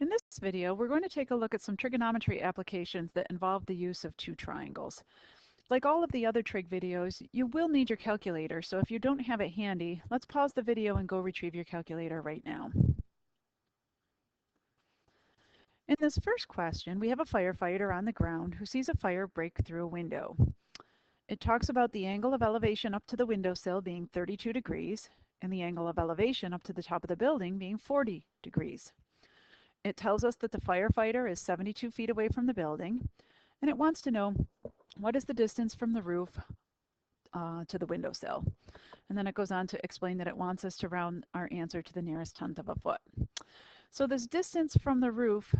In this video, we're going to take a look at some trigonometry applications that involve the use of two triangles. Like all of the other trig videos, you will need your calculator, so if you don't have it handy, let's pause the video and go retrieve your calculator right now. In this first question, we have a firefighter on the ground who sees a fire break through a window. It talks about the angle of elevation up to the windowsill being 32 degrees and the angle of elevation up to the top of the building being 40 degrees. It tells us that the firefighter is 72 feet away from the building, and it wants to know what is the distance from the roof to the windowsill. And then it goes on to explain that it wants us to round our answer to the nearest tenth of a foot. So this distance from the roof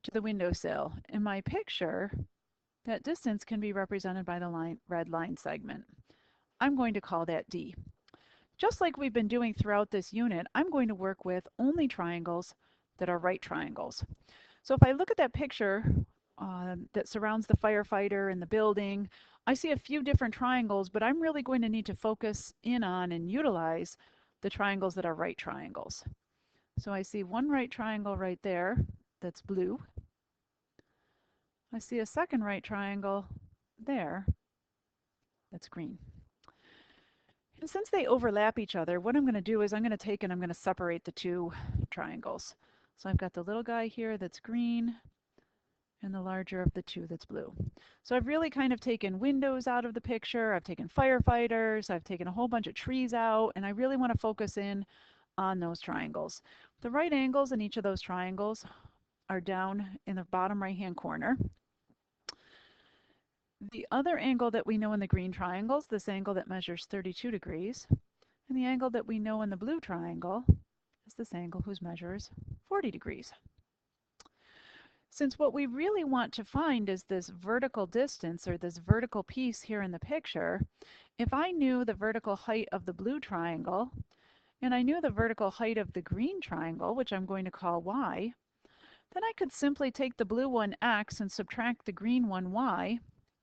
to the windowsill, in my picture, that distance can be represented by the red line segment. I'm going to call that D. Just like we've been doing throughout this unit, I'm going to work with only triangles that are right triangles. So if I look at that picture that surrounds the firefighter and the building, I see a few different triangles, but I'm really going to need to focus in on and utilize the triangles that are right triangles. So I see one right triangle right there that's blue. I see a second right triangle there that's green. And since they overlap each other, what I'm going to do is I'm going to take and I'm going to separate the two triangles. So I've got the little guy here that's green and the larger of the two that's blue. So I've really kind of taken windows out of the picture, I've taken firefighters, I've taken a whole bunch of trees out, and I really want to focus in on those triangles. The right angles in each of those triangles are down in the bottom right-hand corner. The other angle that we know in the green triangles, this angle that measures 32 degrees, and the angle that we know in the blue triangle is this angle whose measure is 40 degrees. Since what we really want to find is this vertical distance or this vertical piece here in the picture, if I knew the vertical height of the blue triangle and I knew the vertical height of the green triangle, which I'm going to call y, then I could simply take the blue one x and subtract the green one y,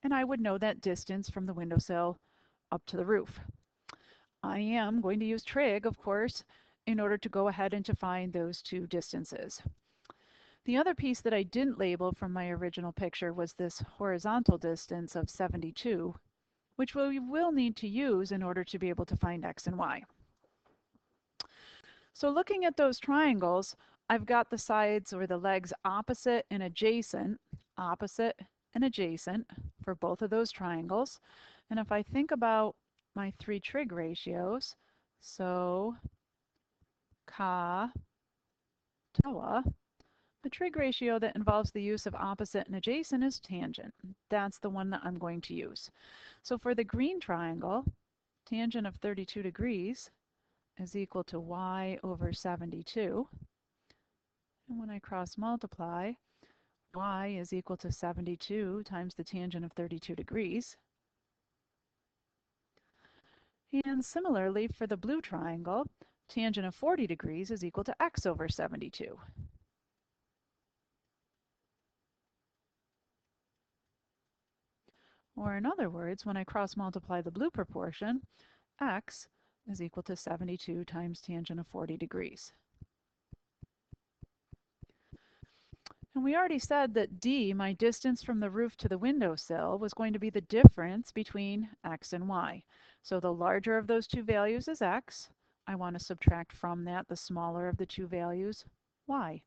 and I would know that distance from the windowsill up to the roof. I am going to use trig, of course, in order to go ahead and to find those two distances. The other piece that I didn't label from my original picture was this horizontal distance of 72, which we will need to use in order to be able to find x and y. So looking at those triangles, I've got the sides or the legs opposite and adjacent for both of those triangles. And if I think about my three trig ratios, so ka, toa, the trig ratio that involves the use of opposite and adjacent is tangent. That's the one that I'm going to use. So for the green triangle, tangent of 32 degrees is equal to y over 72. And when I cross multiply, y is equal to 72 times the tangent of 32 degrees. And similarly for the blue triangle, tangent of 40 degrees is equal to x over 72. Or in other words, when I cross multiply the blue proportion, x is equal to 72 times tangent of 40 degrees. And we already said that d, my distance from the roof to the windowsill, was going to be the difference between x and y. So the larger of those two values is x. I want to subtract from that the smaller of the two values, y.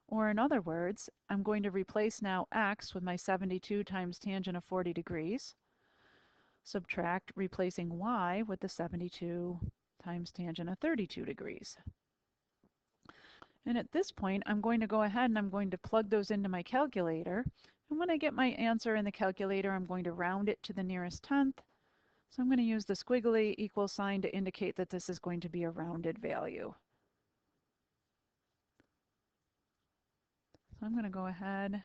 Or in other words, I'm going to replace now x with my 72 times tangent of 40 degrees, subtract replacing y with the 72 times tangent of 32 degrees. And at this point, I'm going to go ahead and I'm going to plug those into my calculator. And when I get my answer in the calculator, I'm going to round it to the nearest tenth. So I'm going to use the squiggly equal sign to indicate that this is going to be a rounded value. So I'm going to go ahead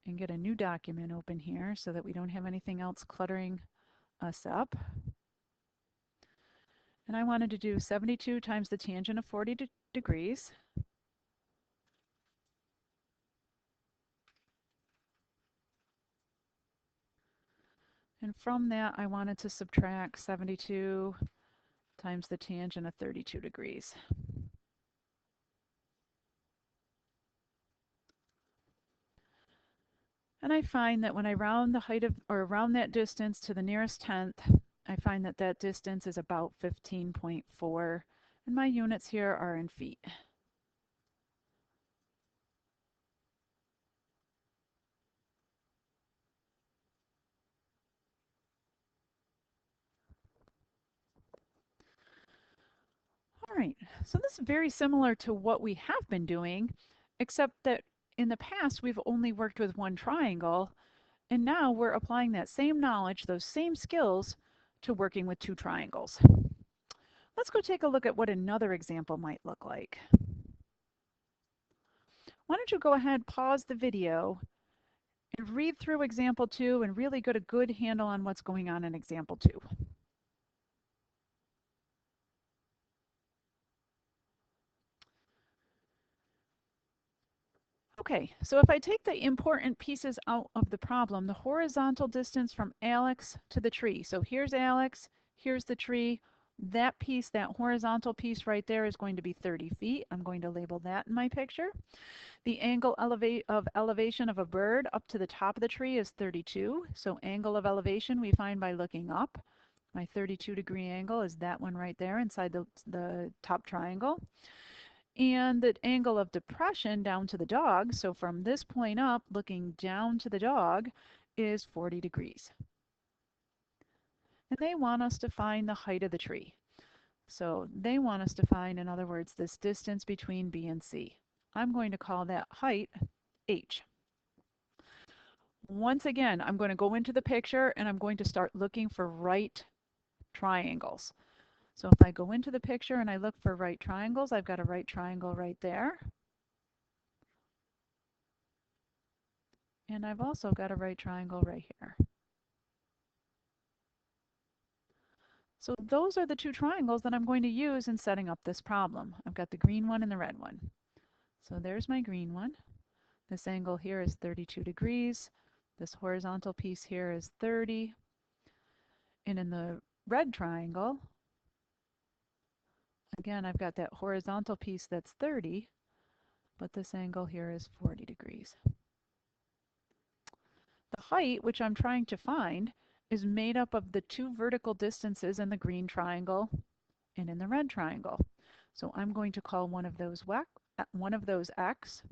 and get a new document open here so that we don't have anything else cluttering us up. And I wanted to do 72 times the tangent of 40 degrees. And from that, I wanted to subtract 72 times the tangent of 32 degrees. And I find that when I round the height of, or round that distance to the nearest tenth, I find that that distance is about 15.4, and my units here are in feet. All right, so this is very similar to what we have been doing, except that in the past we've only worked with one triangle, and now we're applying that same knowledge, those same skills, to working with two triangles. Let's go take a look at what another example might look like. Why don't you go ahead, pause the video, and read through example 2 and really get a good handle on what's going on in example 2. Okay, so if I take the important pieces out of the problem, the horizontal distance from Alex to the tree. So here's Alex, here's the tree. That piece, that horizontal piece right there is going to be 30 feet. I'm going to label that in my picture. The angle of elevation of a bird up to the top of the tree is 32. So angle of elevation we find by looking up. My 32-degree angle is that one right there inside the top triangle. And the angle of depression down to the dog, so from this point up, looking down to the dog, is 40 degrees. And they want us to find the height of the tree. So they want us to find, in other words, this distance between B and C. I'm going to call that height H. Once again, I'm going to go into the picture and I'm going to start looking for right triangles. So if I go into the picture and I look for right triangles, I've got a right triangle right there. And I've also got a right triangle right here. So those are the two triangles that I'm going to use in setting up this problem. I've got the green one and the red one. So there's my green one. This angle here is 32 degrees. This horizontal piece here is 30. And in the red triangle, again, I've got that horizontal piece that's 30, but this angle here is 40 degrees. The height, which I'm trying to find, is made up of the two vertical distances in the green triangle and in the red triangle. So I'm going to call one of those x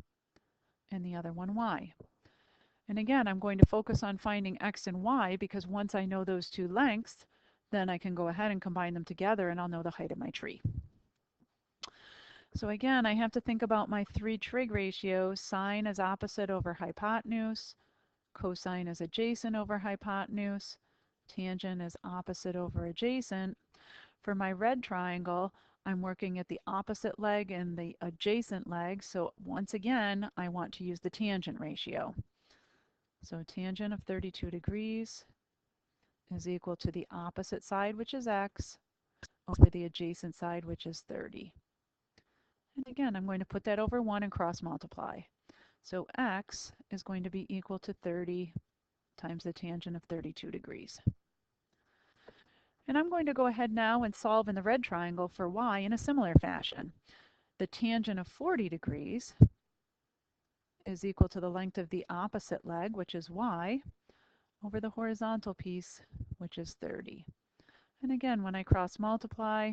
and the other one y. And again, I'm going to focus on finding x and y because once I know those two lengths, then I can go ahead and combine them together and I'll know the height of my tree. So again, I have to think about my three trig ratios. Sine is opposite over hypotenuse, cosine is adjacent over hypotenuse, tangent is opposite over adjacent. For my red triangle, I'm working at the opposite leg and the adjacent leg, so once again, I want to use the tangent ratio. So tangent of 32 degrees is equal to the opposite side, which is x, over the adjacent side, which is 30. And again, I'm going to put that over 1 and cross multiply. So x is going to be equal to 30 times the tangent of 32 degrees. And I'm going to go ahead now and solve in the red triangle for y in a similar fashion. The tangent of 40 degrees is equal to the length of the opposite leg, which is y, over the horizontal piece, which is 30. And again, when I cross multiply,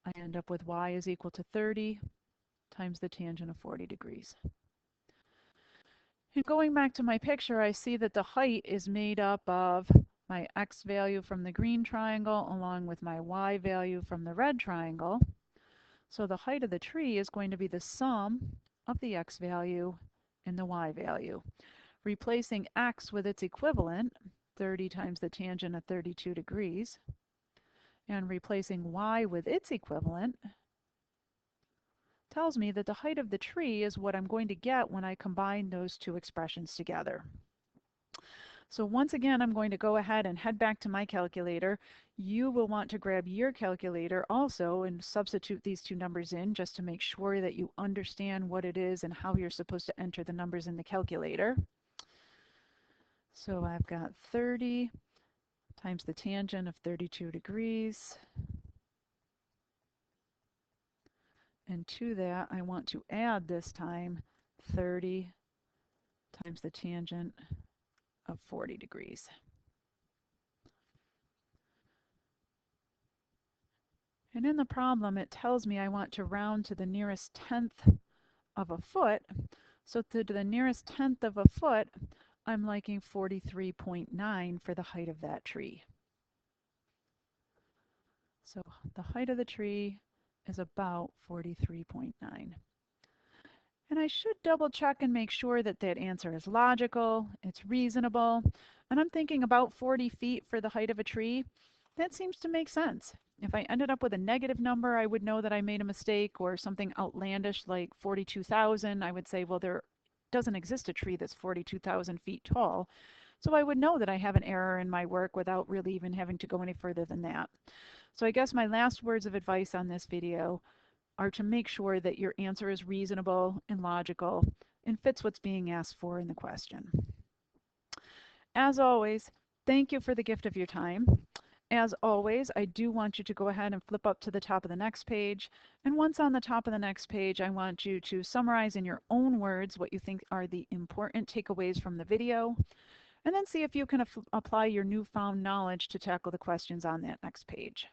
I end up with y is equal to 30 times the tangent of 40 degrees. And going back to my picture, I see that the height is made up of my x value from the green triangle along with my y value from the red triangle. So the height of the tree is going to be the sum of the x value and the y value. Replacing x with its equivalent, 30 times the tangent of 32 degrees, and replacing y with its equivalent tells me that the height of the tree is what I'm going to get when I combine those two expressions together. So once again, I'm going to go ahead and head back to my calculator. You will want to grab your calculator also and substitute these two numbers in just to make sure that you understand what it is and how you're supposed to enter the numbers in the calculator. So I've got 30 times the tangent of 32 degrees. And to that, I want to add this time 30 times the tangent of 40 degrees. And in the problem, it tells me I want to round to the nearest tenth of a foot. So to the nearest tenth of a foot, I'm liking 43.9 for the height of that tree. So the height of the tree is about 43.9. And I should double check and make sure that that answer is logical, it's reasonable. And I'm thinking about 40 feet for the height of a tree. That seems to make sense. If I ended up with a negative number, I would know that I made a mistake, or something outlandish like 42,000. I would say, well, there doesn't exist a tree that's 42,000 feet tall. So I would know that I have an error in my work without really even having to go any further than that. So I guess my last words of advice on this video are to make sure that your answer is reasonable and logical and fits what's being asked for in the question. As always, thank you for the gift of your time. As always, I do want you to go ahead and flip up to the top of the next page. And once on the top of the next page, I want you to summarize in your own words what you think are the important takeaways from the video, and then see if you can apply your newfound knowledge to tackle the questions on that next page.